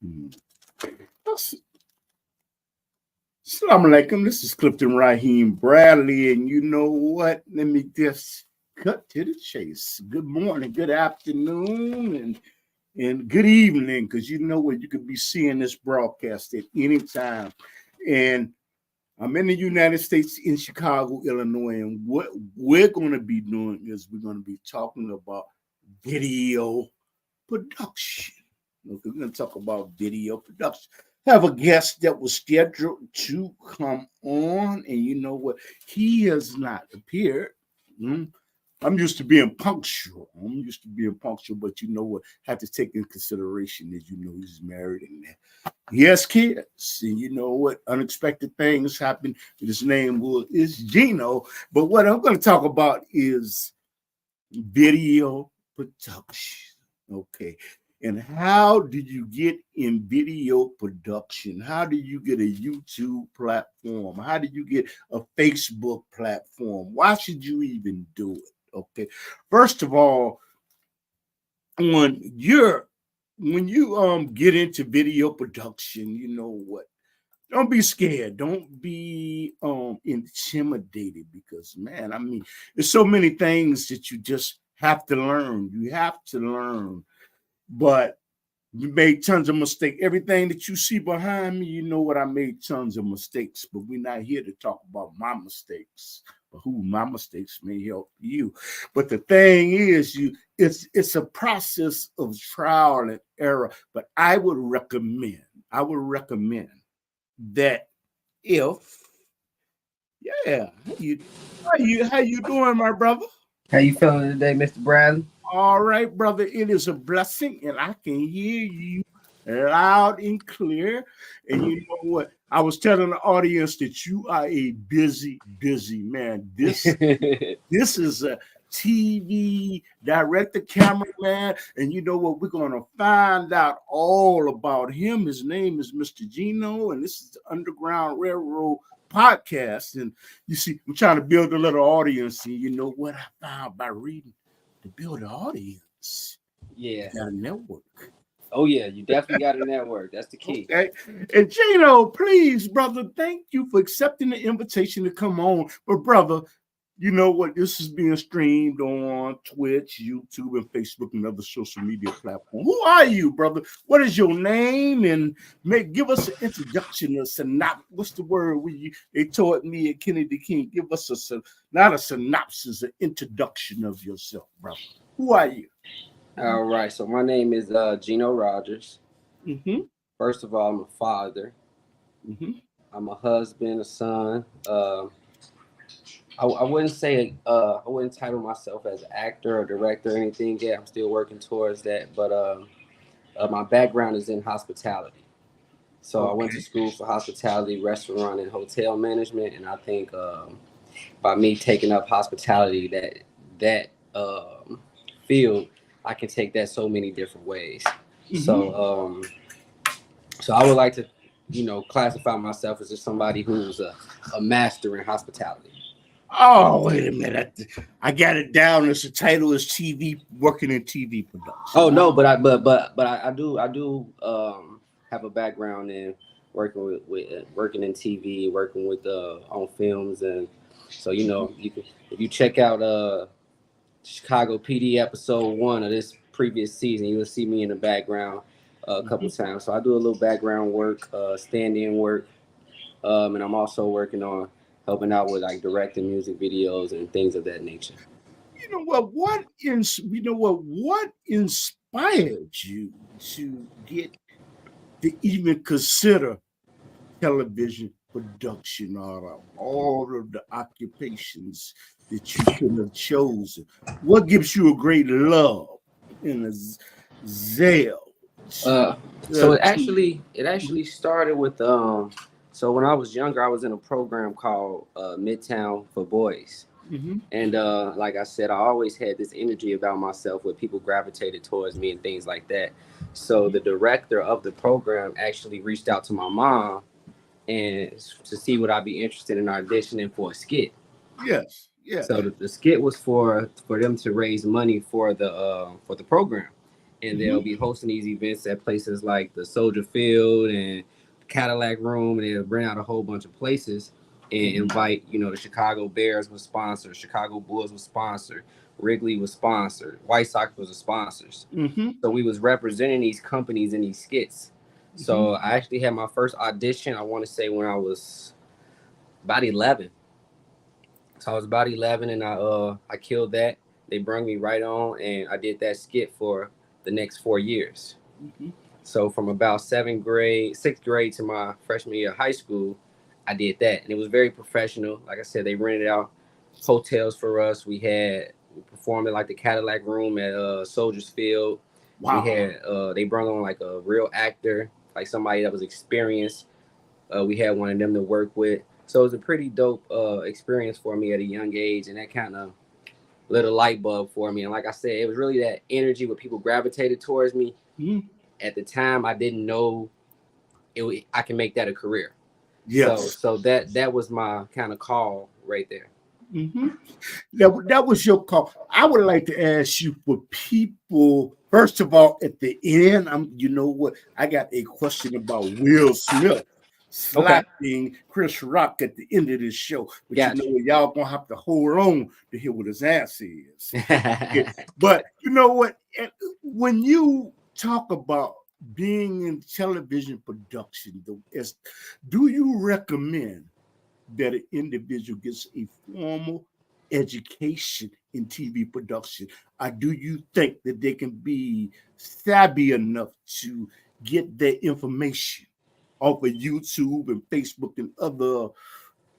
Hmm. Assalamu alaikum. This is Clifton Raheem Bradley, and you know what? Let me just cut to the chase. Good morning, good afternoon, and good evening, because you know what? You could be seeing this broadcast at any time. And I'm in the United States in Chicago, Illinois, and what we're going to be doing is we're going to be talking about video production. Okay, we're going to talk about video production. Have a guest that was scheduled to come on, and you know what? He has not appeared. Mm. I'm used to being punctual. But you know what? Have to take in consideration that you know he's married and he has kids, and you know what? Unexpected things happen. His name is Gino. But what I'm going to talk about is video production. Okay. And how did you get in video production? How did you get a YouTube platform? How did you get a Facebook platform? Why should you even do it? Okay. First of all, when you get into video production, you know what? Don't be scared. Don't be intimidated because man, I mean, there's so many things that you just have to learn. You have to learn. But you made tons of mistakes. Everything that you see behind me, you know what? I made tons of mistakes, but we're not here to talk about my mistakes, but who my mistakes may help you. But the thing is, it's a process of trial and error. But I would recommend that if yeah, how you doing, my brother? How you feeling today, Mr. Bradley? All right, brother. It is a blessing, and I can hear you loud and clear. And you know what? I was telling the audience that you are a busy man. This is a TV director, cameraman, and you know what? We're gonna find out all about him. His name is Mr. Gino, and this is the Underground Railroad podcast. And you see, I'm trying to build a little audience, and you know what I found by reading to build an audience. You Yeah. got a network. Oh yeah, you definitely got a network. That's the key. Okay. And Gino, please, brother, thank you for accepting the invitation to come on. But, brother, you know what? This is being streamed on Twitch, YouTube, and Facebook and other social media platforms. Who are you, brother? What is your name? And give us an introduction, a synopsis. What's the word they taught me at Kennedy King? Give us not a synopsis, an introduction of yourself, brother. Who are you? All right. So my name is Gino Rogers. Mm-hmm. First of all, I'm a father. Mm-hmm. I'm a husband, a son. I wouldn't say I wouldn't title myself as an actor or director or anything yet. I'm still working towards that. But my background is in hospitality. So I went to Okay. school for hospitality, restaurant, and hotel management. And I think by me taking up hospitality, that field, I can take that so many different ways. Mm-hmm. So I would like to, classify myself as just somebody who's a master in hospitality. Oh, wait a minute. I got it down as the title is TV, working in TV production. Oh no, but I do have a background in working with working in TV, working with on films, and so you can, if you check out Chicago PD episode 1 of this previous season, you will see me in the background a couple Mhm. times. So I do a little background work, stand-in work, and I'm also working on helping out with like directing music videos and things of that nature. You know what? What inspired you to get to even consider television production out of all of the occupations that you could have chosen? What gives you a great love and a zeal to So it to actually started with so when I was younger, I was in a program called Midtown for Boys. Mhm. And like I said, I always had this energy about myself where people gravitated towards me and things like that. So the director of the program actually reached out to my mom and to see would I be interested in auditioning for a skit. Yes, yes. So the skit was for them to raise money for the program. and they'll be hosting these events at places like the Soldier Field and Cadillac Room, and they'll bring out a whole bunch of places and invite, the Chicago Bears was sponsored, Chicago Bulls was sponsored, Wrigley was sponsored, White Sox was the sponsors. So we was representing these companies in these skits. So I actually had my first audition, I want to say when I was about 11. So I was about 11, and I killed that. They brought me right on, and I did that skit for the next 4 years. So from about sixth grade to my freshman year of high school, I did that, and it was very professional. Like I said, they rented out hotels for us. We performed at like the Cadillac Room at Soldiers Field. Wow. They brought on like a real actor, like somebody that was experienced. We had one of them to work with. So it was a pretty dope experience for me at a young age, and that kind of lit a light bulb for me. And like I said, it was really that energy where people gravitated towards me. At the time, I didn't know I can make that a career. Yes. So that was my kind of call right there. That was your call. I would like to ask you for people, first of all, at the end, you know what? I got a question about Will Smith slapping Chris Rock at the end of this show. But you know what? Y'all gonna have to hold on to hear what his answer is. But you know what? When you talk about being in television production, do you recommend that an individual gets a formal education in TV production? Or do you think that they can be savvy enough to get their information off of YouTube and Facebook and other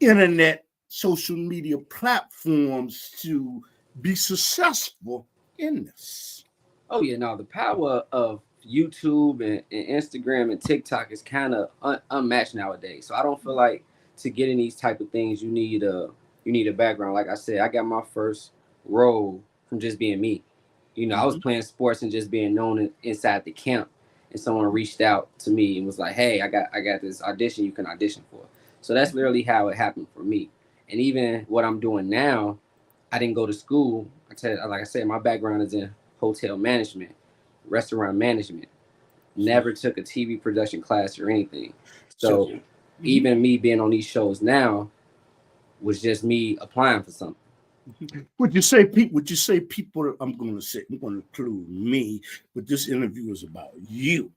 internet social media platforms to be successful in this? Oh yeah, no, the power of YouTube and Instagram and TikTok is kind of unmatched nowadays. So I don't feel like to get in these type of things you need a background. Like I said, I got my first role from just being me. I was playing sports and just being known inside the camp, and someone reached out to me and was like, "Hey, I got this audition you can audition for." So that's literally how it happened for me. And even what I'm doing now, I didn't go to school. Like I said, my background is in hotel management, restaurant management. Never took a TV production class or anything. So even me being on these shows now was just me applying for something. Would you say people? I'm going to include me, but this interview is about you.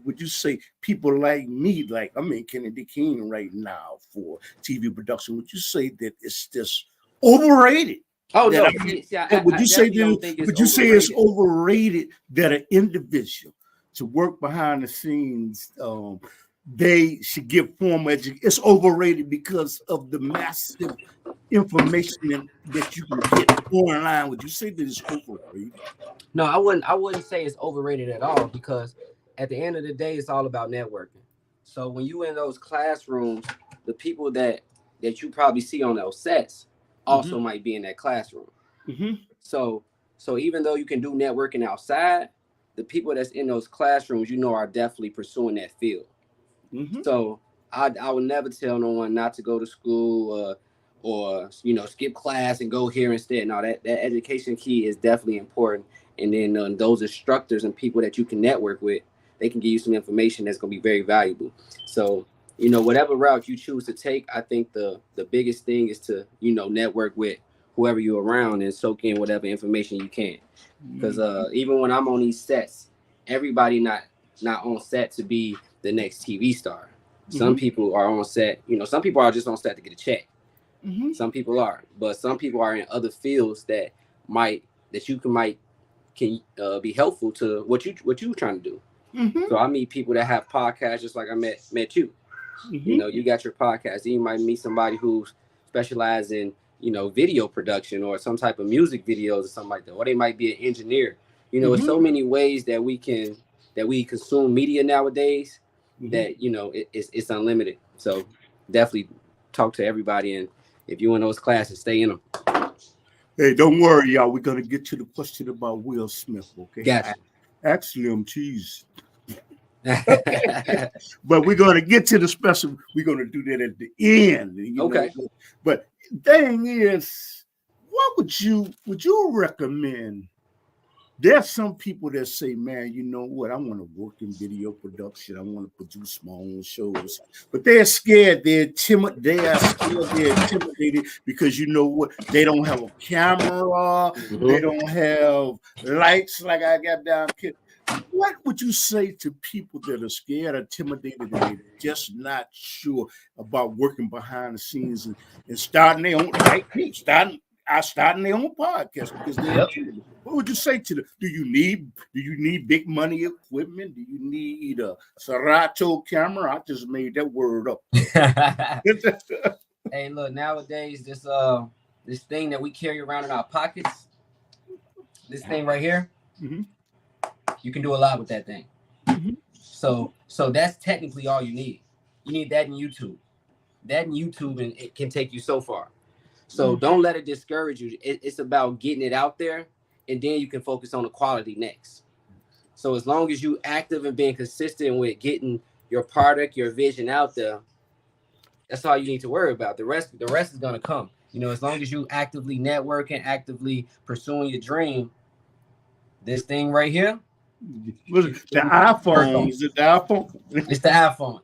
Would you say people like me, like I'm in Kennedy King right now for TV production? Would you say that it's just overrated? Oh no! Would you say it's overrated that an individual to work behind the scenes? They should get formal education. It's overrated because of the massive information that you can get online. Would you say that it's overrated? No, I wouldn't say it's overrated at all, because at the end of the day, it's all about networking. So when you in those classrooms, the people that you probably see on those sets also might be in that classroom. So even though you can do networking outside, the people that's in those classrooms, are definitely pursuing that field. So I would never tell no one not to go to school or skip class and go here instead. No, that education key is definitely important. And then those instructors and people that you can network with, they can give you some information that's going to be very valuable. So whatever route you choose to take, I think the biggest thing is to network with whoever you're around and soak in whatever information you can. Because even when I'm on these sets, everybody not on set to be the next TV star. Some people are on set, some people are just on set to get a check. Some people are, but some people are in other fields that can be helpful to what you trying to do. So I meet people that have podcasts, just like I met you. You got your podcast. You might meet somebody who specializes in video production or some type of music videos or something like that, or they might be an engineer. There's so many ways that we consume media nowadays that it's unlimited. So definitely talk to everybody, and if you're in those classes, stay in them. Hey, don't worry, y'all. We're gonna get to the question about Will Smith. Okay, gotcha. Actually, I'm teasing. But we're gonna get to the special. We're gonna do that at the end. Okay. But thing is, what would you recommend There's some people that say, man, you know what? I want to work in video production. I want to produce my own shows. But they're scared. They're timid. They are scared. They're intimidated because you know what? They don't have a camera. They Mm-hmm. don't have lights like I got down here. What would you say to people that are scared, intimidated, and they're just not sure about working behind the scenes and starting their own, like me, starting their own podcast because they're Yep. intimidated? What would you say to them? Do you need big money equipment? Do you need a Serato camera? I just made that word up. Hey, look, nowadays this thing that we carry around in our pockets, this thing right here, Mhm, you can do a lot with that thing. mhm, So that's technically all you need. You need that in YouTube. That in YouTube, and it can take you so far. So mhm. don't let it discourage you. It's about getting it out there, and then you can focus on the quality next. So as long as you active and being consistent with getting your product, your vision out there, that's all you need to worry about. The rest is gonna come. As long as you actively networking, actively pursuing your dream, this thing right here, The you work on. iPhone, is it the iPhone? It's the iPhone.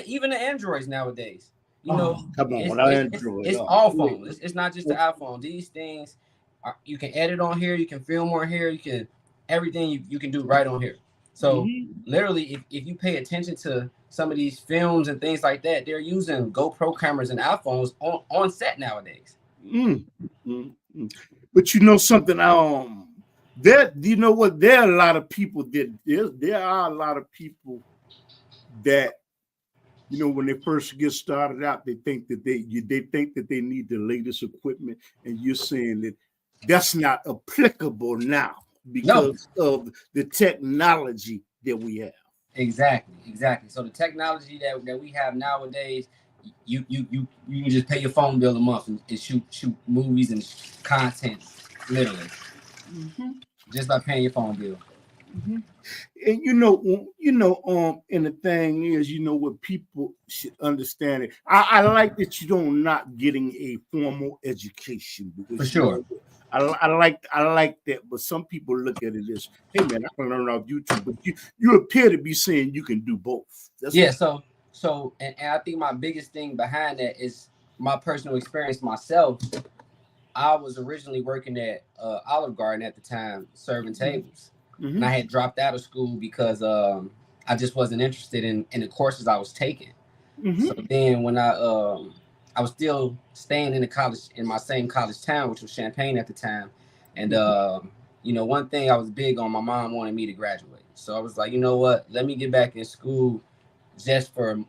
Even the Androids nowadays. Oh, come It's on, I it's it's, enjoy it. it's all phones. It's not just the iPhone. These things you can edit on here, you can film on here, you can everything you can do right on here. So Mhm. literally, if you pay attention to some of these films and things like that, they're using GoPro cameras and iPhones on set nowadays. Mm, mm. But you know something, there, you know what? There are a lot of people there are a lot of people that when they first get started out, they think that they think that they need the latest equipment, and you're saying that that's not applicable now No, because of the technology that we have. exactly. So the technology that we have nowadays, you can just pay your phone bill a month and shoot movies and content, literally, Mhm, just by paying your phone bill. mhm. And and the thing is, what people should understand it. I like that you don't not getting a formal education For because sure. I like that, but some people look at it as, hey man, I can learn off YouTube, but you appear to be saying you can do both. That's Yeah. what. So I think my biggest thing behind that is my personal experience myself. I was originally working at Olive Garden at the time, serving tables, and I Mm-hmm. had dropped out of school because I just wasn't interested in the courses I was taking. So Mm-hmm. then when I was still staying in the college in my same college town, which was Champaign at the time, and one thing I was big on, my mom wanted me to graduate. So I was like, you know what, let me get back in school just for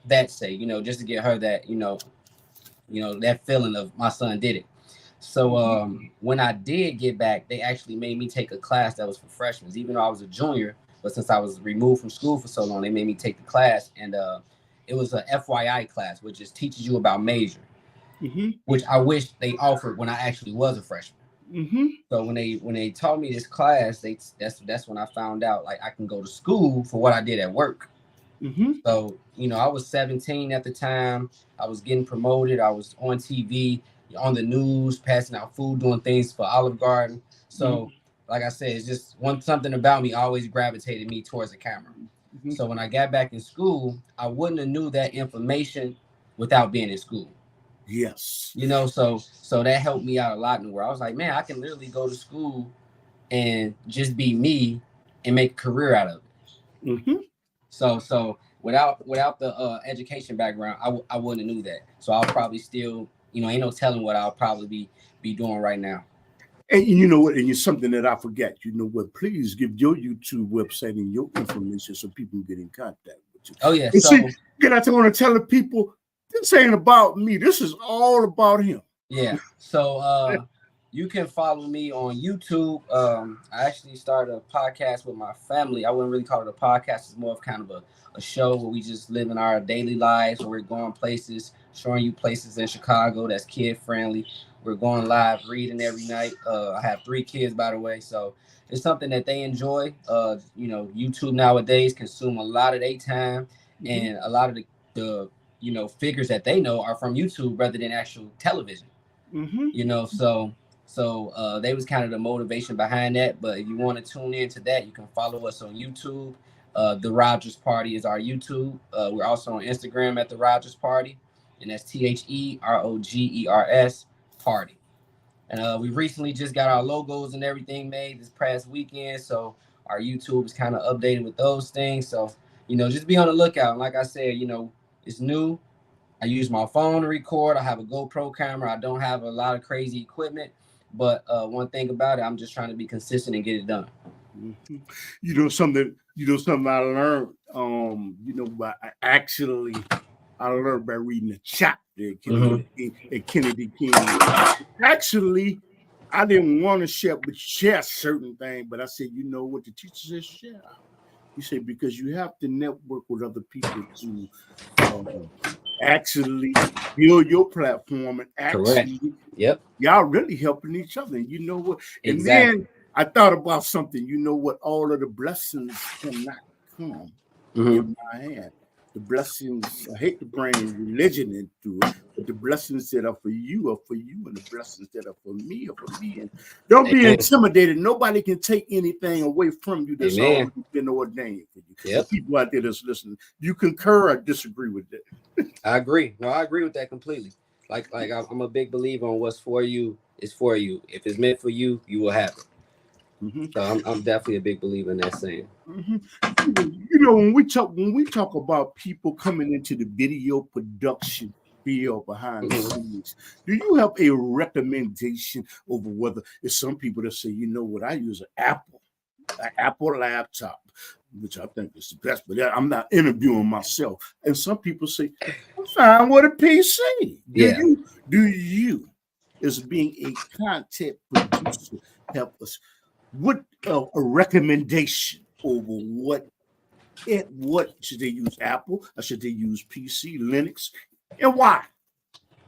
that sake, just to get her that, that feeling of my son did it. So Mm-hmm. when I did get back, they actually made me take a class that was for freshmen, even though I was a junior. But since I was removed from school for so long, they made me take the class, and it was a FYI class, which just teaches you about major, Mm-hmm. which I wish they offered when I actually was a freshman. Mm-hmm. So when they taught me this class, that's when I found out like I can go to school for what I did at work. Mm-hmm. So, I was 17 at the time. I was getting promoted. I was on TV, on the news, passing out food, doing things for Olive Garden. So, like I said, it's just something about me always gravitated me towards the camera. Mm-hmm. So when I got back in school, I wouldn't have knew that information without being in school. Yes. So that helped me out a lot in where I was like, man, I can literally go to school and just be me and make a career out of it. Mm-hmm. So without the education background, I wouldn't have knew that. So I'll probably still, ain't no telling what I'll probably be doing right now. And you know what? And it's something that I forgot. You know what? Please give your YouTube website and your information so people can get in contact with you. Oh yeah, And see, so I want to tell the people this ain't about me. This is all about him. yeah, so you can follow me on YouTube. I actually started a podcast with my family. I wouldn't really call it a podcast. It's more of kind of a show where we just live in our daily lives. Where we're going places, showing you places in Chicago that's kid friendly. We're going live reading every night. I have 3 kids, by the way, so it's something that they enjoy. YouTube nowadays consume a lot of their time, Mm-hmm. and a lot of the figures that they know are from YouTube rather than actual television. Mm-hmm. So So they was kind of the motivation behind that. But if you want to tune into that, you can follow us on YouTube. The Rogers Party is our YouTube. We're also on Instagram at the Rogers Party, and that's TheRogers Party. And we recently just got our logos and everything made this past weekend. So our YouTube is kind of updated with those things. So, just be on the lookout. And like I said, it's new. I use my phone to record. I have a GoPro camera. I don't have a lot of crazy equipment. But one thing about it, I'm just trying to be consistent and get it done. Mm-hmm. Something I learned, I learned by reading a chapter at Kennedy King. Actually, I didn't want to share certain things, but I said, what the teacher said, share. He said, because you have to network with other people to actually build your platform and actually, y'all really helping each other. And you know what? And exactly. then I thought about something. You know what? All of the blessings cannot come in my hand. The blessings, I hate to bring religion into it, but the blessings that are for you, and the blessings that are for me are for me. And don't be intimidated. Nobody can take anything away from you that's already been ordained for you. Yep. People out there that's listening, you concur or disagree with that? I agree. No, I agree with that completely. Like I'm a big believer on what's for you is for you. If it's meant for you, you will have it. So I'm definitely a big believer in that saying. When we talk about people coming into the video production field behind the scenes, do you have a recommendation over whether it's some people that say, I use an Apple laptop, which I think is the best, but I'm not interviewing myself. And some people say, I'm fine with a PC. Do you, as being a content producer, help us? What a recommendation over what should they use, Apple or should they use PC, Linux, and why?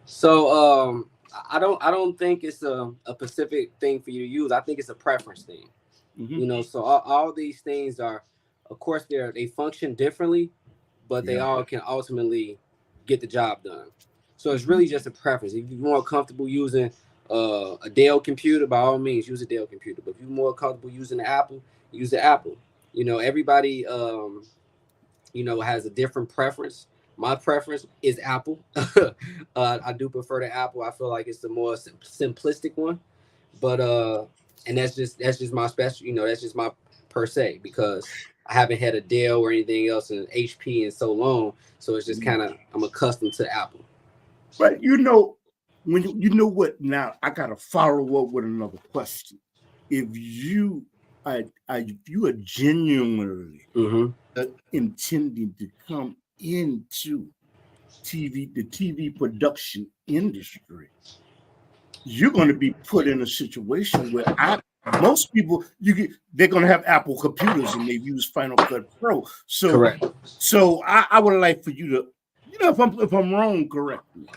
So I don't think it's a specific thing for you to use. I think it's a preference thing. So all these things are, of course, they function differently, but they all can ultimately get the job done. So it's really just a preference. If you're more comfortable using a Dell computer, by all means, use a Dell computer. But if you're more comfortable using the Apple, use the Apple. Everybody, has a different preference. My preference is Apple. I do prefer the Apple. I feel like it's the more simplistic one. But and that's just my special. That's just my per se, because I haven't had a Dell or anything else in HP in so long. So it's just kind of, I'm accustomed to Apple. But when what, now I gotta follow up with another question. If you are genuinely intending to come into the TV production industry, you're going to be put in a situation where most people they're going to have Apple computers and they use Final Cut Pro. So, correct. So I would like for you to, if I'm wrong, correct me.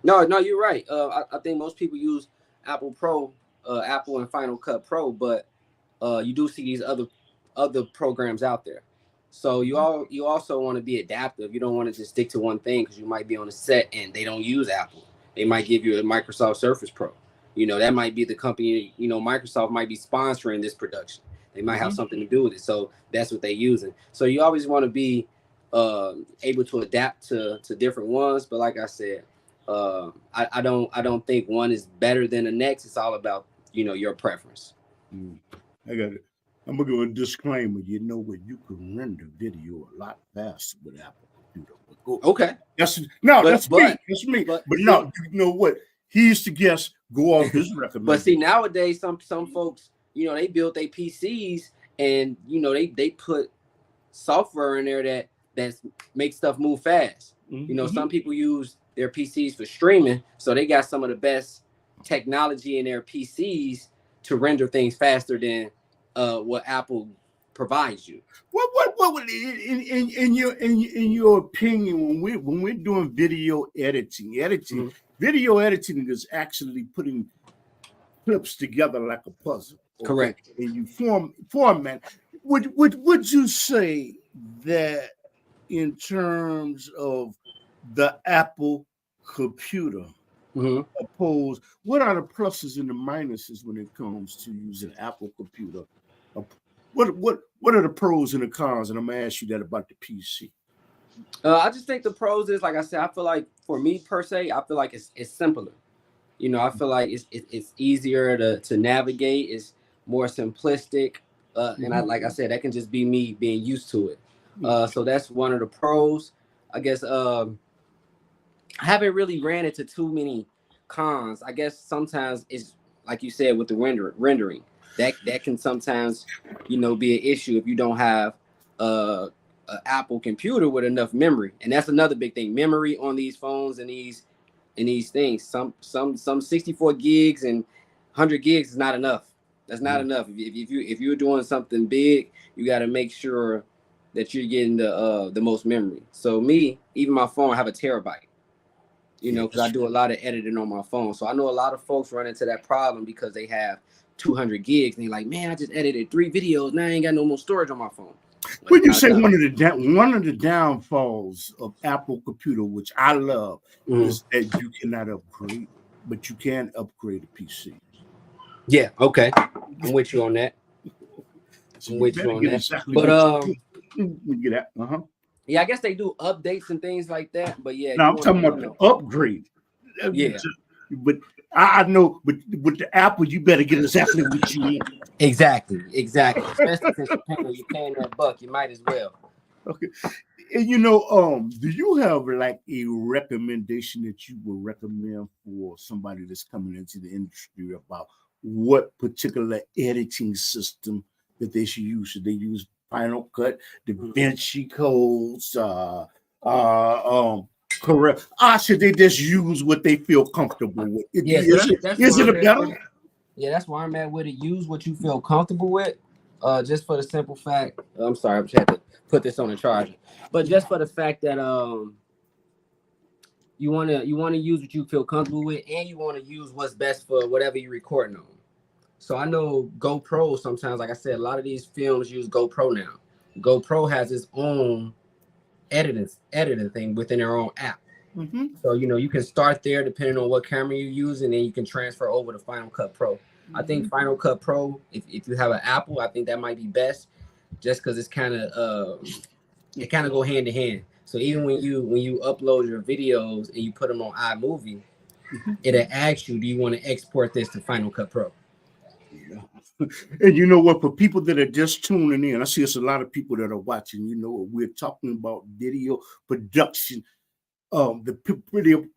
No, you're right. I think most people use Apple Pro, Apple and Final Cut Pro, but you do see these other programs out there. So you also want to be adaptive. You don't want to just stick to one thing, because you might be on a set and they don't use Apple. They might give you a Microsoft Surface Pro. That might be the company. Microsoft might be sponsoring this production. They might have something to do with it. So that's what they're using. So you always want to be able to adapt to different ones. But like I said, I don't think one is better than the next. It's all about your preference. I got it. I'm gonna give a disclaimer. You can render video a lot faster with Apple computer. Okay. That's me. That's me. But no, you know what? He used to guess. Go off his recommendation. But see, nowadays some folks, they build their PCs and they put software in there that makes stuff move fast. Some people use their PCs for streaming, so they got some of the best technology in their PCs to render things faster than what Apple provides you. What in your opinion, when we're doing video editing, video editing is actually putting clips together like a puzzle. Okay? Correct. And you format. Would you say that in terms of the Apple computer, Opposed, what are the pluses and the minuses when it comes to using Apple computer? What are the pros and the cons? And I'm gonna ask you that about the PC. I just think the pros is, like I said, I feel like for me per se, I feel like it's simpler. I feel like it's easier to navigate. It's more simplistic, and like I said, that can just be me being used to it. So that's one of the pros. I guess I haven't really ran into too many cons. I guess sometimes it's like you said with the rendering that can sometimes be an issue if you don't have an Apple computer with enough memory, and that's another big thing. Memory on these phones and these things. Some 64 gigs and 100 gigs is not enough. That's not enough. If you're doing something big, you got to make sure that you're getting the most memory. So me, even my phone, I have a terabyte. Because I do a lot of editing on my phone. So I know a lot of folks run into that problem because they have 200 gigs and they're like, man, I just edited 3 videos. Now I ain't got no more storage on my phone. When you say one of the downfalls of Apple computer, which I love, is that you cannot upgrade, but you can upgrade a PC. Yeah, okay. I'm with you on that. Exactly but we get that. Yeah, I guess they do updates and things like that. But yeah, now I'm talking about the upgrade. Yeah, but I know, but with the Apple, you better get exactly what you want. Exactly. Especially since you're paying that buck, you might as well. Okay. And do you have like a recommendation that you would recommend for somebody that's coming into the industry about what particular editing system that they should use? Should they use Final Cut, DaVinci Codes, correct? Should they just use what they feel comfortable with? Is it better? Yeah, that's why I'm at with it. Use what you feel comfortable with. Just for the simple fact, I'm sorry, I just had to put this on the charger. But just for the fact that you wanna use what you feel comfortable with, and you want to use what's best for whatever you're recording on. So I know GoPro sometimes, like I said, a lot of these films use GoPro now. GoPro has its own editing thing within their own app. So you can start there depending on what camera you're using, and then you can transfer over to Final Cut Pro. I think Final Cut Pro, if you have an Apple, I think that might be best, just because it's kind of go hand in hand. So even when you upload your videos and you put them on iMovie, it'll ask you, do you want to export this to Final Cut Pro? Yeah. And you know what? For people that are just tuning in, I see it's a lot of people that are watching. We're talking about video production. The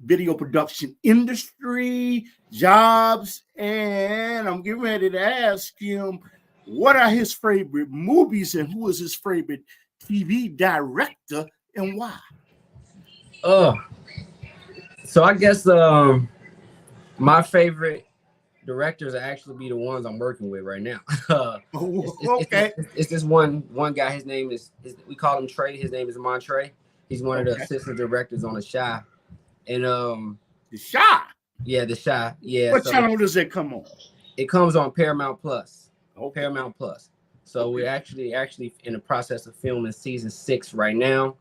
video production industry, jobs, and I'm getting ready to ask him what are his favorite movies and who is his favorite TV director and why. So I guess my favorite directors actually be the ones I'm working with right now. It's this one guy. His name is we call him Trey. His name is Montre. He's one of the assistant directors on The Chi. And The Chi? Yeah, The Chi. Yeah. What channel does it come on? It comes on Paramount Plus. Paramount Plus. So we're actually in the process of filming season 6 right now.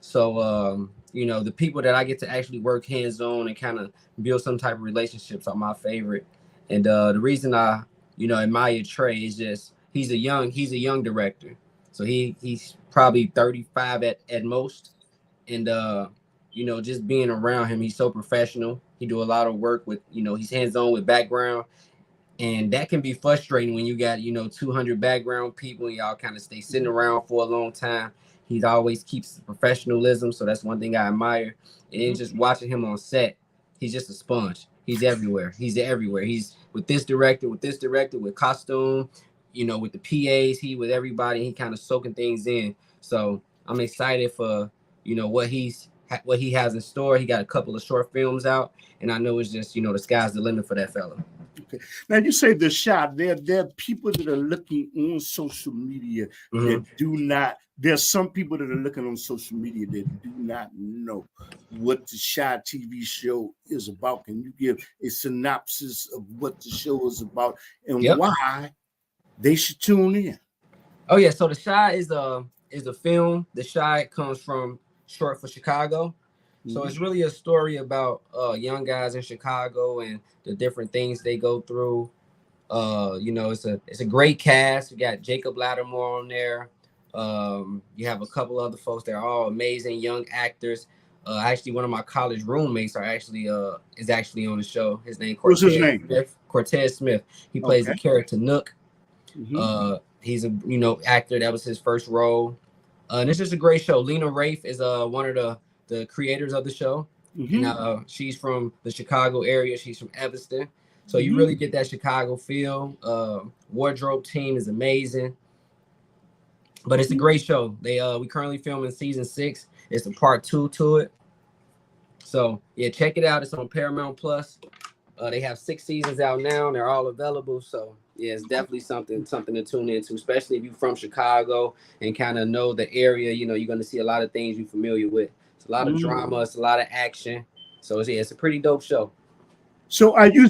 So the people that I get to actually work hands-on and kind of build some type of relationships are my favorite. And the reason I admire Trey is just he's a young director. So he's probably 35 at most. And just being around him, he's so professional. He do a lot of work with, he's hands-on with background. And that can be frustrating when you got, 200 background people and y'all kind of stay sitting around for a long time. He always keeps professionalism. So that's one thing I admire. And just watching him on set, he's just a sponge. He's everywhere. He's with this director, with costume, with the PAs, with everybody. He kind of soaking things in. So I'm excited for, what he has in store. He got a couple of short films out. And I know it's just, the sky's the limit for that fella. Okay. Now you say The Chi. There are people that are looking on social media that do not. There's some people that are looking on social media that do not know what The Chi TV show is about. Can you give a synopsis of what the show is about and why they should tune in? Oh yeah, so The Chi is a film. The Chi comes from short for Chicago. So it's really a story about young guys in Chicago and the different things they go through. It's a great cast. You got Jacob Lattimore on there. You have a couple other folks that are all amazing young actors. Actually, one of my college roommates is actually on the show. His name What's his Cortez name? Smith. Cortez Smith. He plays the character Nook. He's a actor. That was his first role. And it's just a great show. Lena Rafe is one of the creators of the show. And she's from the Chicago area. She's from Evanston. So you really get that Chicago feel. Wardrobe team is amazing. But it's a great show. We currently filming season 6. It's a part 2 to it. So yeah, check it out. It's on Paramount Plus. They have 6 seasons out now. They're all available. So yeah, it's definitely something to tune into, especially if you're from Chicago and kind of know the area. You're going to see a lot of things you're familiar with. It's a lot of drama. It's a lot of action. So it's a pretty dope show. So are you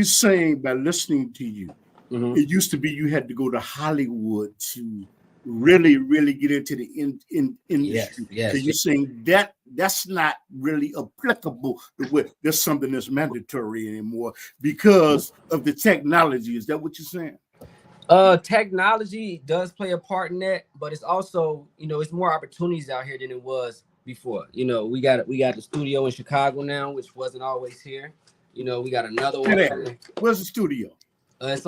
saying by listening to you, it used to be you had to go to Hollywood to really get into the industry? Yes. So you're saying that's not really applicable to where there's something that's mandatory anymore because of the technology. Is that what you're saying? Technology does play a part in that, but it's also, it's more opportunities out here than it was before. We got the studio in Chicago now, which wasn't always here. We got another one. Where's the studio? It's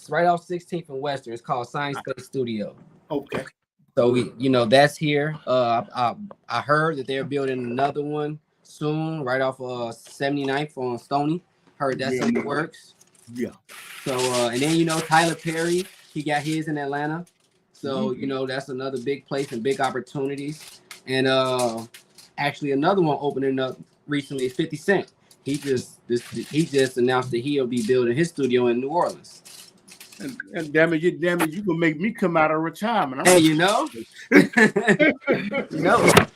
right off 16th and Western. It's called Science Space Studio. Okay. So that's here. I heard that they're building another one soon, right off 79th on Stony. Heard that's in the works. Yeah. So and then Tyler Perry, he got his in Atlanta. So that's another big place and big opportunities. And actually another one opening up recently is 50 Cent. He just announced that he'll be building his studio in New Orleans. And damn it, you gonna make me come out of retirement. Hey,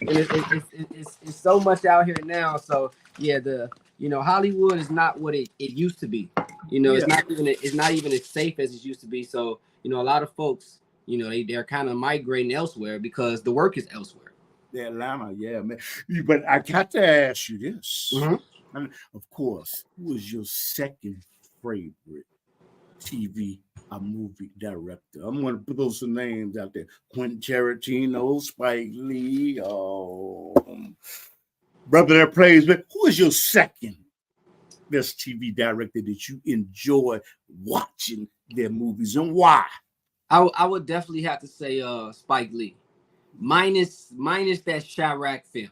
it's so much out here now. So yeah, Hollywood is not what it used to be. It's not even as safe as it used to be. So a lot of folks, they're kind of migrating elsewhere because the work is elsewhere. Atlanta, yeah, man. But I got to ask you this. And of course, who is your second favorite TV or movie director? I'm going to put those names out there: Quentin Tarantino, Spike Lee, brother that plays. But who is your second best TV director that you enjoy watching their movies, and why? I would definitely have to say Spike Lee, minus that Chirac film.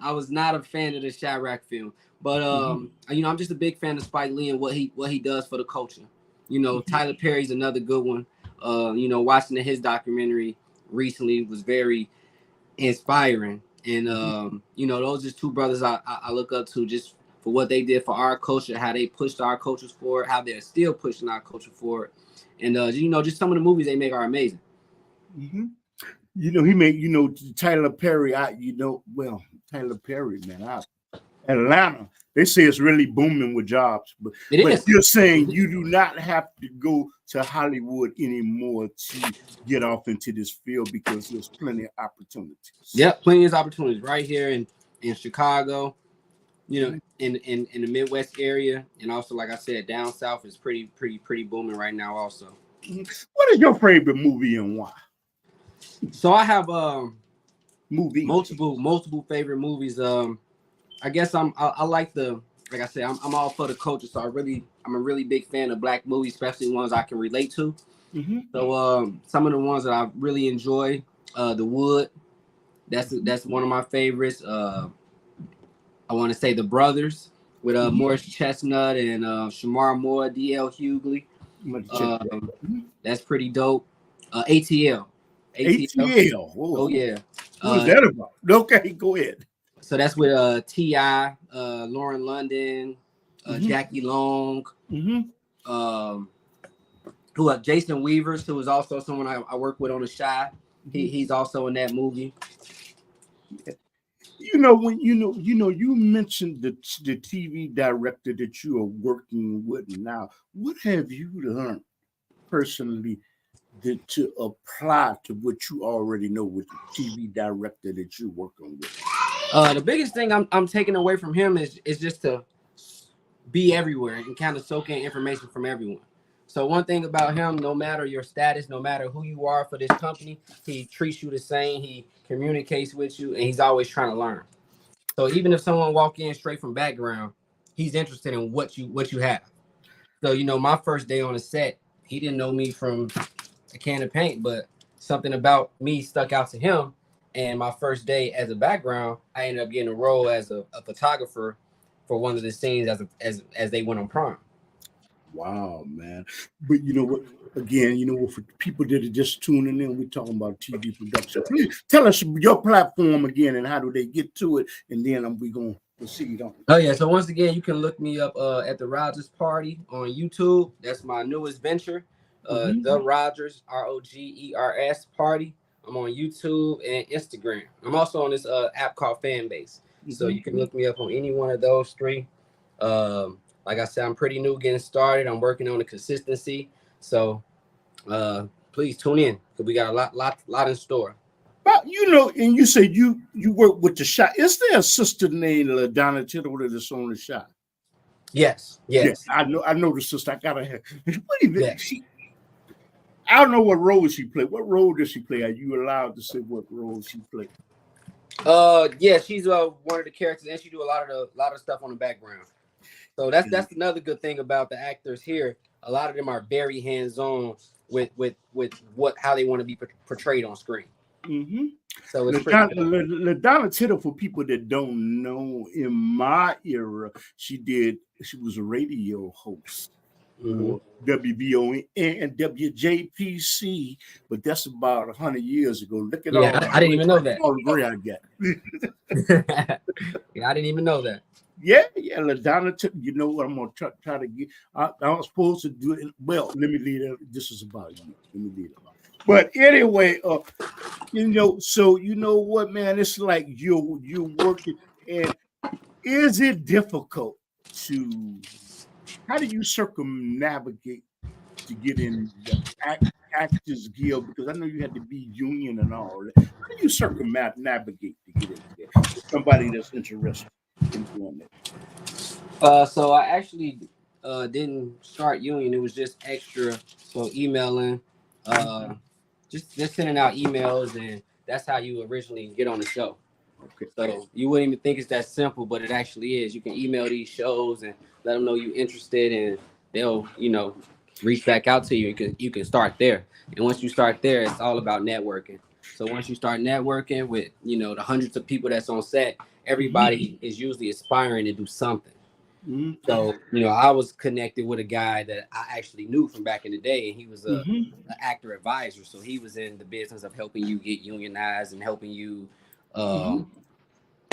I was not a fan of the Chirac film, but I'm just a big fan of Spike Lee and what he does for the culture. Tyler Perry's another good one. Watching his documentary recently was very inspiring, and those are 2 brothers I look up to just for what they did for our culture, how they pushed our cultures forward, how they're still pushing our culture forward, and just some of the movies they make are amazing. He made, Tyler Perry, Tyler Perry, man, Atlanta, they say it's really booming with jobs, but you're saying you do not have to go to Hollywood anymore to get off into this field because there's plenty of opportunities. Yeah, plenty of opportunities right here in Chicago, in the Midwest area, and also, like I said, down south is pretty booming right now also. What is your favorite movie and why? So I have movies, multiple favorite movies. I guess I like like I said, I'm all for the culture. So I'm a really big fan of Black movies, especially ones I can relate to. So some of the ones that I really enjoy, The Wood, that's one of my favorites. I want to say The Brothers with Morris Chestnut and Shaymar Moore, D.L. Hughley. That's pretty dope. ATL. Oh yeah. What is that about? Okay, go ahead. So that's with T.I., Lauren London, Jackie Long, Jason Weavers, who is also someone I work with on the Shy. He's also in that movie. When you mentioned the TV director that you are working with now. What have you learned personally to apply to what you already know with the TV director that you're working with? The biggest thing I'm taking away from him is just to be everywhere and kind of soak in information from everyone. So one thing about him, no matter your status, no matter who you are for this company, he treats you the same. He communicates with you, and he's always trying to learn. So even if someone walk in straight from background, he's interested in what you have. So my first day on the set, he didn't know me from a can of paint, but something about me stuck out to him. And my first day as a background, I ended up getting a role as a photographer for one of the scenes as they went on prom. Wow, man. But you know what? Again, you know what? For people that are just tuning in, we're talking about TV production. Please tell us your platform again and how do they get to it, and then we gonna proceed on. Oh yeah, so once again, you can look me up at the Rogers Party on YouTube. That's my newest venture. The Rogers Rogers Party. I'm on YouTube and Instagram. I'm also on this app called Fanbase. So you can look me up on any one of those three. Like I said, I'm pretty new getting started. I'm working on the consistency. So please tune in because we got a lot in store. But and you said you work with the shot. Is there a sister named LaDonna Tittle that's on the shot? Yes. Yeah, I know the sister. I gotta have. Wait a minute. I don't know what role she played. What role does she play? Are you allowed to say what role she played? Yeah, she's one of the characters, and she do a lot of stuff on the background. So that's another good thing about the actors here. A lot of them are very hands-on with how they want to be portrayed on screen. So it's LaDonna Tittle, for people that don't know, in my era, she was a radio host for WBON and WJPC, but that's about 100 years ago. Look at I didn't even know that. All the gray I got. Yeah, I didn't even know that. Yeah, LaDonna Tittle. You know what I'm gonna try to get? I'm supposed to do it. Well, let me leave it. This is about you. Let me leave it. But anyway, so you know what, man? It's like you're working, and is it difficult to? How do you circumnavigate to get in the Actors Guild? Because I know you had to be union and all that. How do you circumnavigate to get in there? Somebody that's interested in doing it. So I actually didn't start union. It was just extra. So emailing, just sending out emails, and that's how you originally get on the show. Okay. So you wouldn't even think it's that simple, but it actually is. You can email these shows and let them know you're interested, and they'll reach back out to you. You can start there, and once you start there, it's all about networking. So once you start networking with the hundreds of people that's on set, everybody is usually aspiring to do something. So I was connected with a guy that I actually knew from back in the day, and he was an actor advisor. So he was in the business of helping you get unionized and helping you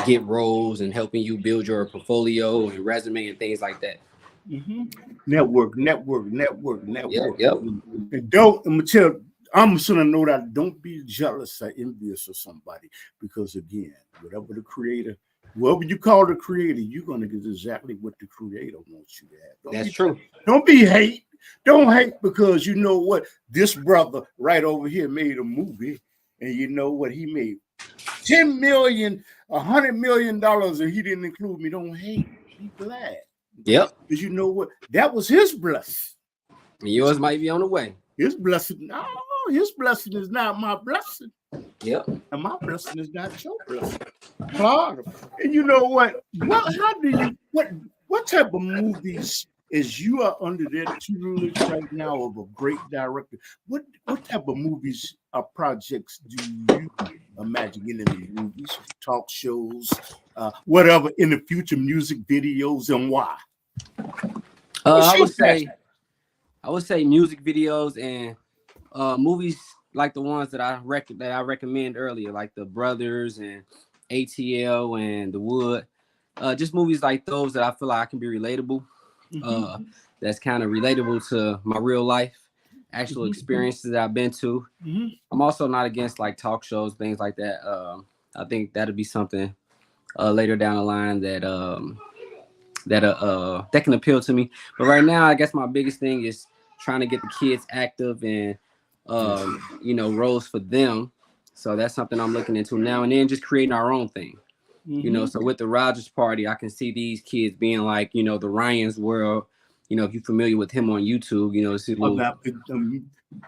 get roles and helping you build your portfolio and resume and things like that. Network. Yep. And I'm just gonna know that don't be jealous or envious of somebody, because again, whatever you call the creator, you're gonna get exactly what the creator wants you to have. That's true. Don't be hate. Don't hate, because you know what? This brother right over here made a movie, and you know what? He made $10 million, $100 million, and he didn't include me. Don't hate. Be glad. Yep. Because you know what? That was his blessing. Yours might be on the way. His blessing. No, his blessing is not my blessing. Yep. And my blessing is not your blessing. Claude. And you know what? What type of movies, as you are under that tutelage right now of a great director, what type of movies or projects do you imagine getting in the movies, talk shows, whatever, in the future, music videos, and why? I would say music videos and movies like the ones that I recommend earlier, like The Brothers and ATL and The Wood. Just movies like those that I feel like I can be relatable. That's kind of relatable to my real life, actual experiences that I've been to. I'm also not against like talk shows, things like that. I think that'll be something later down the line that can appeal to me. But right now, I guess my biggest thing is trying to get the kids active and roles for them. So that's something I'm looking into now, and then just creating our own thing. You know, so with the Rogers Party, I can see these kids being like, you know, the Ryan's World. You know, if you're familiar with him on YouTube, you know, it's a little.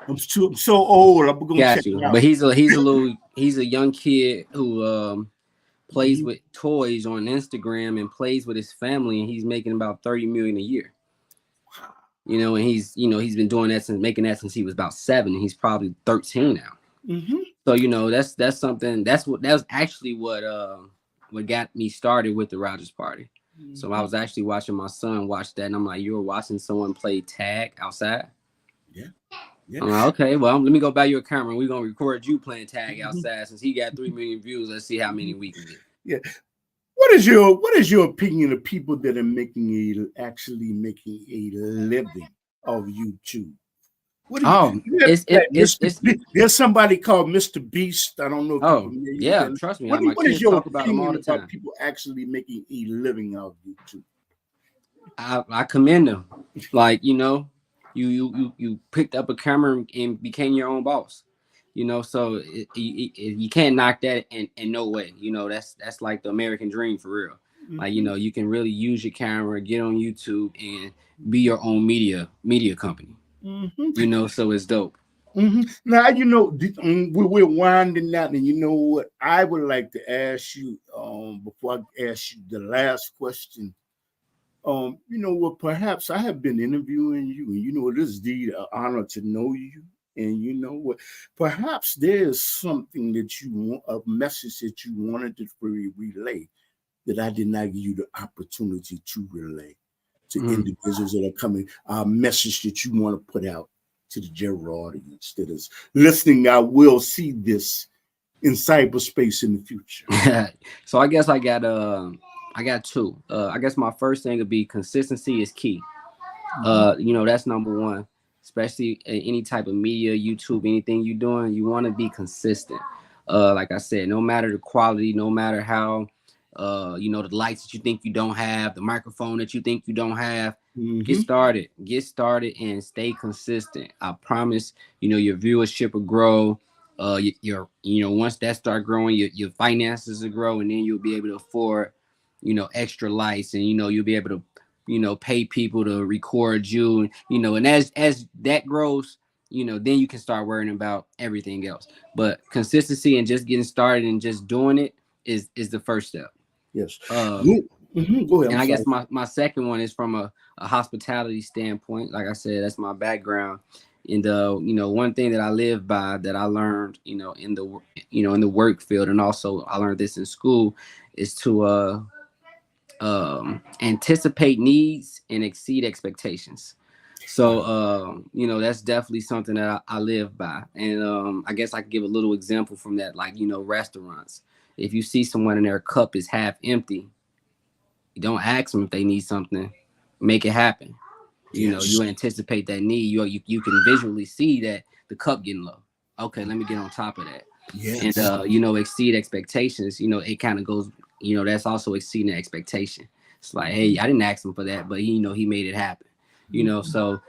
I'm so old. I'm gonna check Got you, it out. but he's a young kid who plays with toys on Instagram and plays with his family, and he's making about 30 million a year. You know, and he's been doing that since he was about 7, and he's probably 13 now. So you know, that's something that was actually what got me started with the Rogers Party. So I was actually watching my son watch that, and I'm like, you were watching someone play tag outside? Yeah. I'm like, okay, well, let me go buy you a camera, and we're gonna record you playing tag outside. Since he got 3 million views, let's see how many we can get. Yeah. What is your opinion of people that are actually making a living of YouTube? What do there's somebody called Mr. Beast. I don't know if you're familiar with yeah, that. trust me. My What is kids your talk about them all opinion the time. about people actually making a living out of YouTube? I commend them. Like, you know, you picked up a camera and became your own boss. You know, so you can't knock that in no way. You know, that's like the American dream for real. Like, you know, you can really use your camera, get on YouTube, and be your own media company. You know, so it's dope. Now, you know, we're winding down, and you know what? I would like to ask you, before I ask you the last question. You know what? Perhaps I have been interviewing you, and you know it is indeed an honor to know you. And you know what? Perhaps there is something that you want, a message that you wanted to relay that I did not give you the opportunity to relay to individuals that are coming. A message that you want to put out to the general audience that is listening. I will see this in cyberspace in the future. So I guess I got two. I guess my first thing would be consistency is key. You know, that's number one, especially in any type of media, YouTube, anything you're doing, you want to be consistent. Like I said, no matter the quality, no matter how, you know, the lights that you think you don't have, the microphone that you think you don't have, get started and stay consistent. I promise, you know, your viewership will grow. Your you know, once that start growing, your finances will grow, and then you'll be able to afford, you know, extra lights, and you know, you'll be able to, you know, pay people to record you, you know, and as that grows, you know, then you can start worrying about everything else. But consistency and just getting started and just doing it is the first step. Yes. Go ahead. And I guess my second one is from a hospitality standpoint. Like I said, that's my background. And you know, one thing that I live by, that I learned, you know, in the work field, and also I learned this in school, is to anticipate needs and exceed expectations. So you know, that's definitely something that I live by. And I guess I could give a little example from that, like, you know, restaurants. If you see someone and their cup is half empty, you don't ask them if they need something, make it happen. You know, you anticipate that need. You can visually see that the cup getting low. Okay, let me get on top of that. And you know, exceed expectations. You know, it kind of goes, you know, that's also exceeding expectation. It's like, hey, I didn't ask him for that, but he, you know, he made it happen. You know, so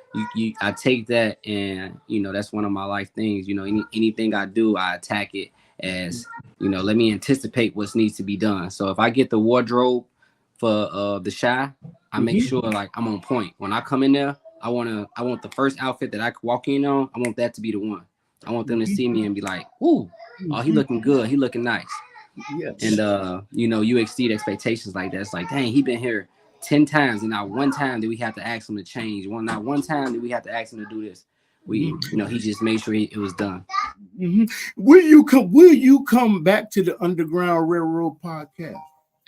I take that, and you know, that's one of my life things. You know, anything I do, I attack it as, you know, let me anticipate what needs to be done. So if I get the wardrobe for the Shy, I make sure like I'm on point. When I come in there, I want the first outfit that I walk in on, I want that to be the one. I want them to see me and be like, ooh, oh, he looking good, he looking nice. Yes. And you know, you exceed expectations like that. It's like, dang, he been here 10 times, and not one time did we have to ask him to change. Not one time did we have to ask him to do this. You know, he just made sure it was done. Will you come back to the Underground Railroad podcast?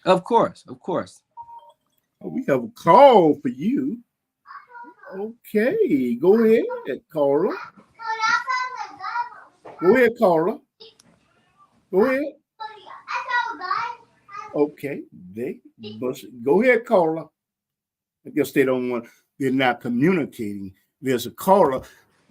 Of course. Oh, we have a call for you. Okay, go ahead, Carla. Go ahead, Carla. Go ahead. Okay, go ahead, Carla. I guess they're not communicating. There's a caller.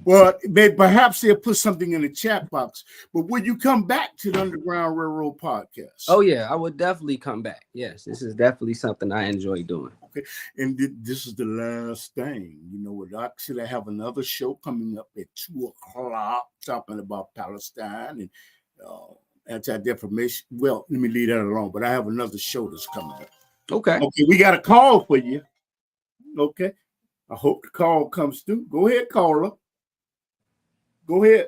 Well, perhaps they'll put something in the chat box. But will you come back to the Underground Railroad podcast? Oh yeah, I would definitely come back. Yes, this is definitely something I enjoy doing. Okay, and this is the last thing. You know what? Actually, I have another show coming up at 2:00 talking about Palestine, and anti-defamation. Well, let me leave that alone. But I have another show that's coming up. Okay. Okay, we got a call for you. Okay, I hope the call comes through. Go ahead, caller. Go ahead.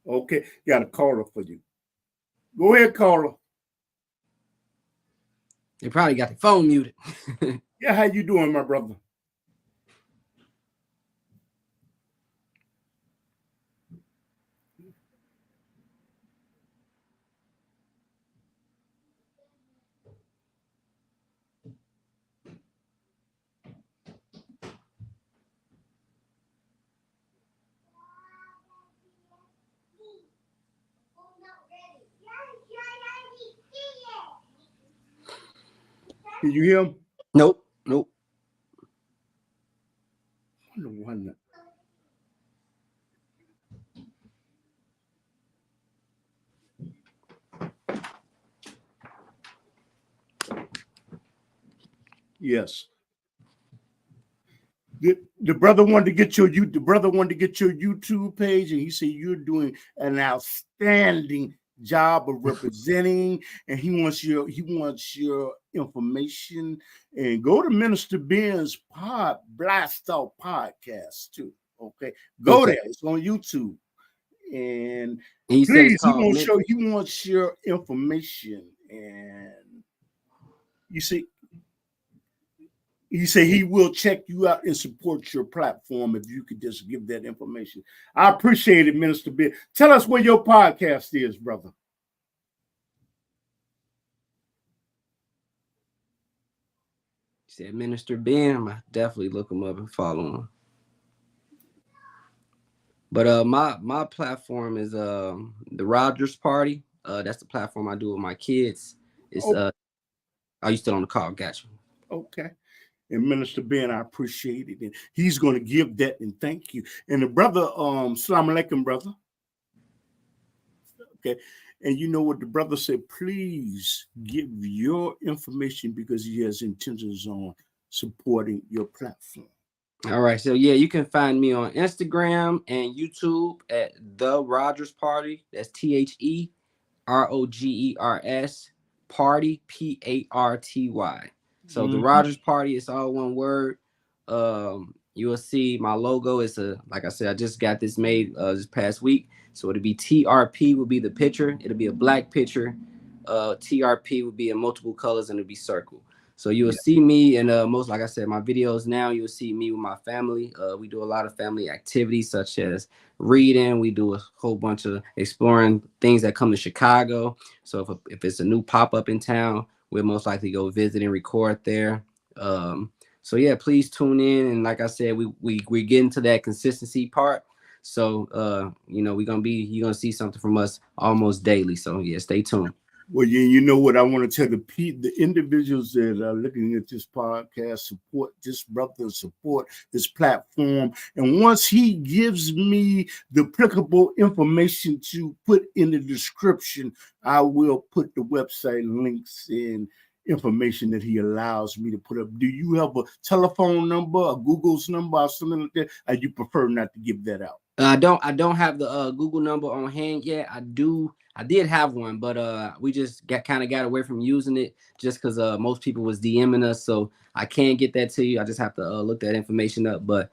Okay, got a caller for you. Go ahead, caller. They probably got the phone muted. Yeah, how you doing, my brother? Can you hear him? Nope. Yes. The brother wanted to get your YouTube page, and he said you're doing an outstanding job of representing, and he wants your information. And go to Minister Ben's Blast Off podcast too. Okay, go there. It's on YouTube. And he please, says he wants your information. And you see, he said he will check you out and support your platform if you could just give that information. I appreciate it, Minister Ben. Tell us where your podcast is, brother. He said Minister Ben. I'm gonna definitely look him up and follow him. But my platform is the Rogers Party. That's the platform I do with my kids. It's are you still on the call? Gotcha. Okay. And Minister Ben, I appreciate it. And he's going to give that and thank you. And the brother, Salam Alaikum, brother. Okay. And you know what the brother said? Please give your information because he has intentions on supporting your platform. All right. So yeah, you can find me on Instagram and YouTube at The Rogers Party. That's TheRogers Party, Party. So the Rogers Party is all one word. You will see my logo. It's like I said, I just got this made this past week. So it'll be TRP will be the picture. It'll be a black picture. TRP will be in multiple colors and it'll be circle. So you will see me in most, like I said, my videos now. You'll see me with my family. We do a lot of family activities such as reading. We do a whole bunch of exploring things that come to Chicago. So if it's a new pop-up in town, we'll most likely go visit and record there. So yeah, please tune in. And like I said, we get into that consistency part. So you're gonna see something from us almost daily. So yeah, stay tuned. Well, you know what I want to tell the individuals that are looking at this podcast, support this brother, support this platform. And once he gives me the applicable information to put in the description, I will put the website links in information that he allows me to put up. Do you have a telephone number, a Google's number, or something like that? Or you prefer not to give that out? I don't have the Google number on hand yet. I did have one, but we just got away from using it just because most people was DMing us. So I can't get that to you. I just have to look that information up. But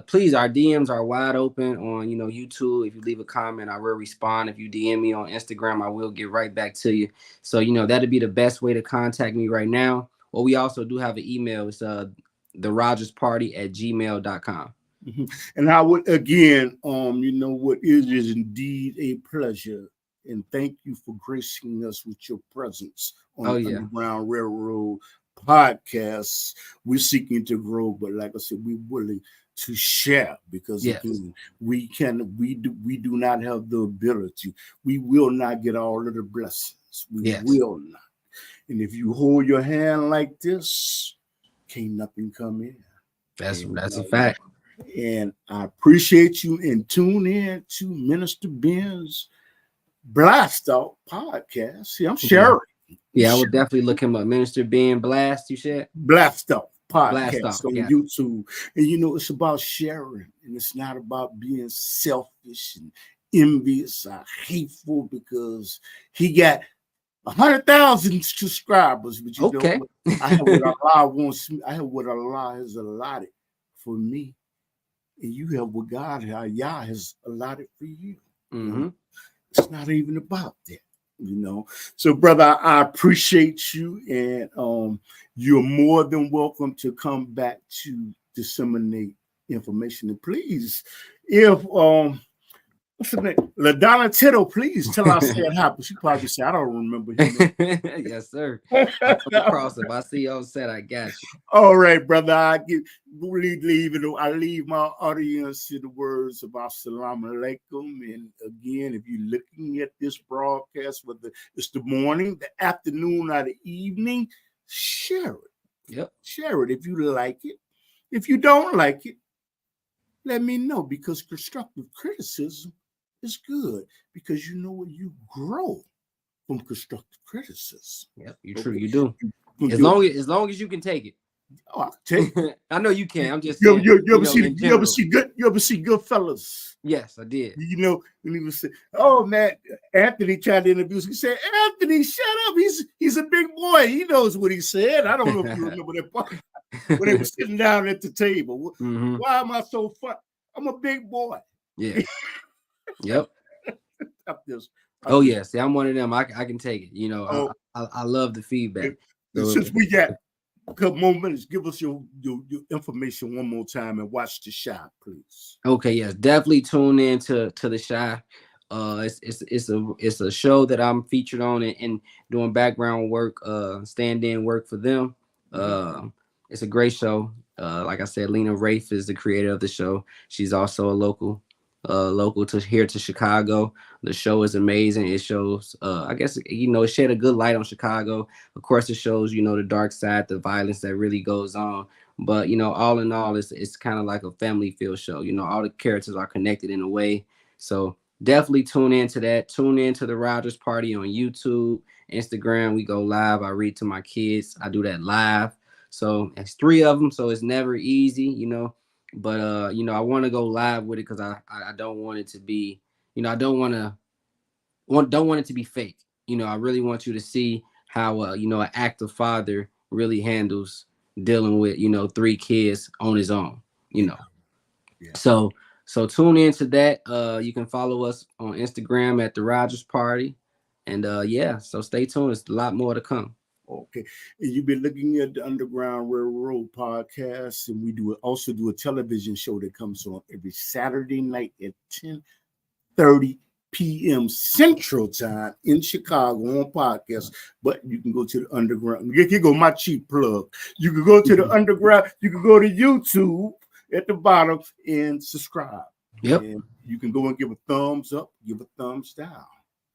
please, our DMs are wide open on YouTube. If you leave a comment, I will respond. If you DM me on Instagram, I will get right back to you. So that'd be the best way to contact me right now. Or we also do have an email. It's therogersparty@gmail.com. Mm-hmm. And I would again, it is indeed a pleasure. And thank you for gracing us with your presence on the Underground Railroad podcast. We're seeking to grow, but like I said, we're willing to share because again, we do not have the ability. We will not get all of the blessings. We will not. And if you hold your hand like this, can't nothing come in. That's a fact. And I appreciate you and tune in to Minister Ben's Blast Off podcast. See, I'm sharing. Yeah, I would definitely look him up. Minister Ben Blast, you said? Blast Off podcast on YouTube. And it's about sharing, and it's not about being selfish and envious, are hateful because he got 100,000 subscribers. But you know Okay. what? I have what Allah wants me. I have what Allah has allotted for me, and you have what God, Yah, has allotted for you. You know, it's not even about that. You know, so brother, I appreciate you, and you're more than welcome to come back to disseminate information. And please, if what's her name? LaDonna Tittle, please tell us that happened. She probably said, I don't remember him. Yes, sir. I come across him. I see you on set. I got you. All right, brother. I leave my audience to the words of Assalamu alaikum. And again, if you're looking at this broadcast, whether it's the morning, the afternoon, or the evening, share it. Yep. Share it if you like it. If you don't like it, let me know, because constructive criticism is good, because you know what, you grow from constructive criticism. Yep, you're true. You do. As long as you can take it. Oh, I'll take it. I know you can. I'm just you saying. You ever see Goodfellas? Yes, I did. You know, when he was saying, "Oh man," Anthony tried to introduce. He said, "Anthony, shut up. He's a big boy. He knows what he said." I don't know if you remember that part when they were sitting down at the table. Why am I so fun? I'm a big boy. Yeah. Yep. Oh yeah. See, I'm one of them. I can take it. You know, I love the feedback. Since we got a couple more minutes, give us your information one more time and watch The Shy, please. Okay, yes, definitely tune in to The Shy. It's a show that I'm featured on and doing background work, stand-in work for them. It's a great show. Like I said, Lena Rafe is the creator of the show. She's also a local to here to Chicago. The show is amazing. It shows, I guess, it shed a good light on Chicago. Of course, it shows, the dark side, the violence that really goes on. But, all in all, it's kind of like a family feel show. All the characters are connected in a way. So definitely tune into that. Tune into the Rogers Party on YouTube, Instagram. We go live. I read to my kids. I do that live. So it's 3 of them. So it's never easy, But I want to go live with it because I don't want it to be, I don't want it to be fake. I really want you to see how an active father really handles dealing with 3 kids on his own. Yeah. So tune into that. You can follow us on Instagram at the Rogers Party, and so stay tuned. There's a lot more to come. Okay, and you've been looking at the Underground Railroad podcast, and we also do a television show that comes on every Saturday night at 10:30 p.m. Central Time in Chicago on podcast. But you can go to the Underground. Here go my cheap plug. You can go to the Underground. You can go to YouTube at the bottom and subscribe. Yep. And you can go and give a thumbs up, give a thumbs down.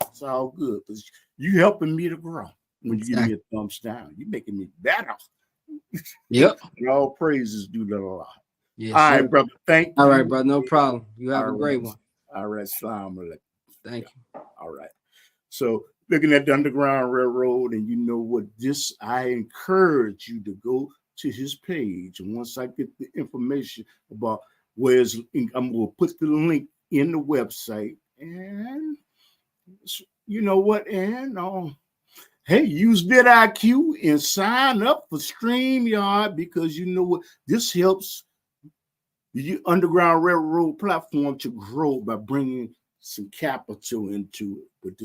It's all good because you helping me to grow. When you give me a thumbs down, you're making me better. Yep. And all praises due to Allah. Yes, all right, brother. Thank you. All right, brother. No problem. You have a great one. All right. Assalamu alaikum. Thank you. All right. So looking at the Underground Railroad, and you know what? I encourage you to go to his page. And once I get the information about I'm going to put the link in the website. And you know what? And hey, use vidIQ and sign up for StreamYard, because you know what? This helps the Underground Railroad platform to grow by bringing some capital into it. But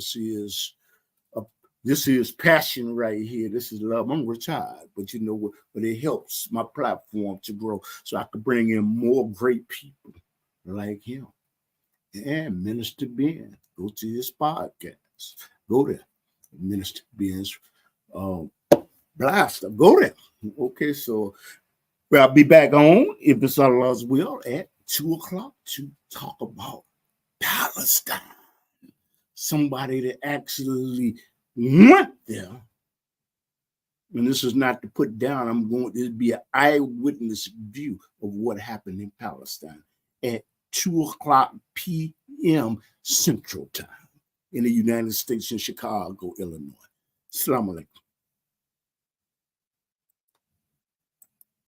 this is passion right here. This is love. I'm retired, but you know what? But it helps my platform to grow so I can bring in more great people like him. And Minister Ben, go to his podcast. Go there. Minister Ben's Blaster. Go there. Okay, so I'll be back on, if it's Allah's will, at 2:00 to talk about Palestine. Somebody that actually went there. And this is not to put down. I'm going to be an eyewitness view of what happened in Palestine at 2:00 p.m. Central Time in the United States in Chicago, Illinois. Assalamu alaikum.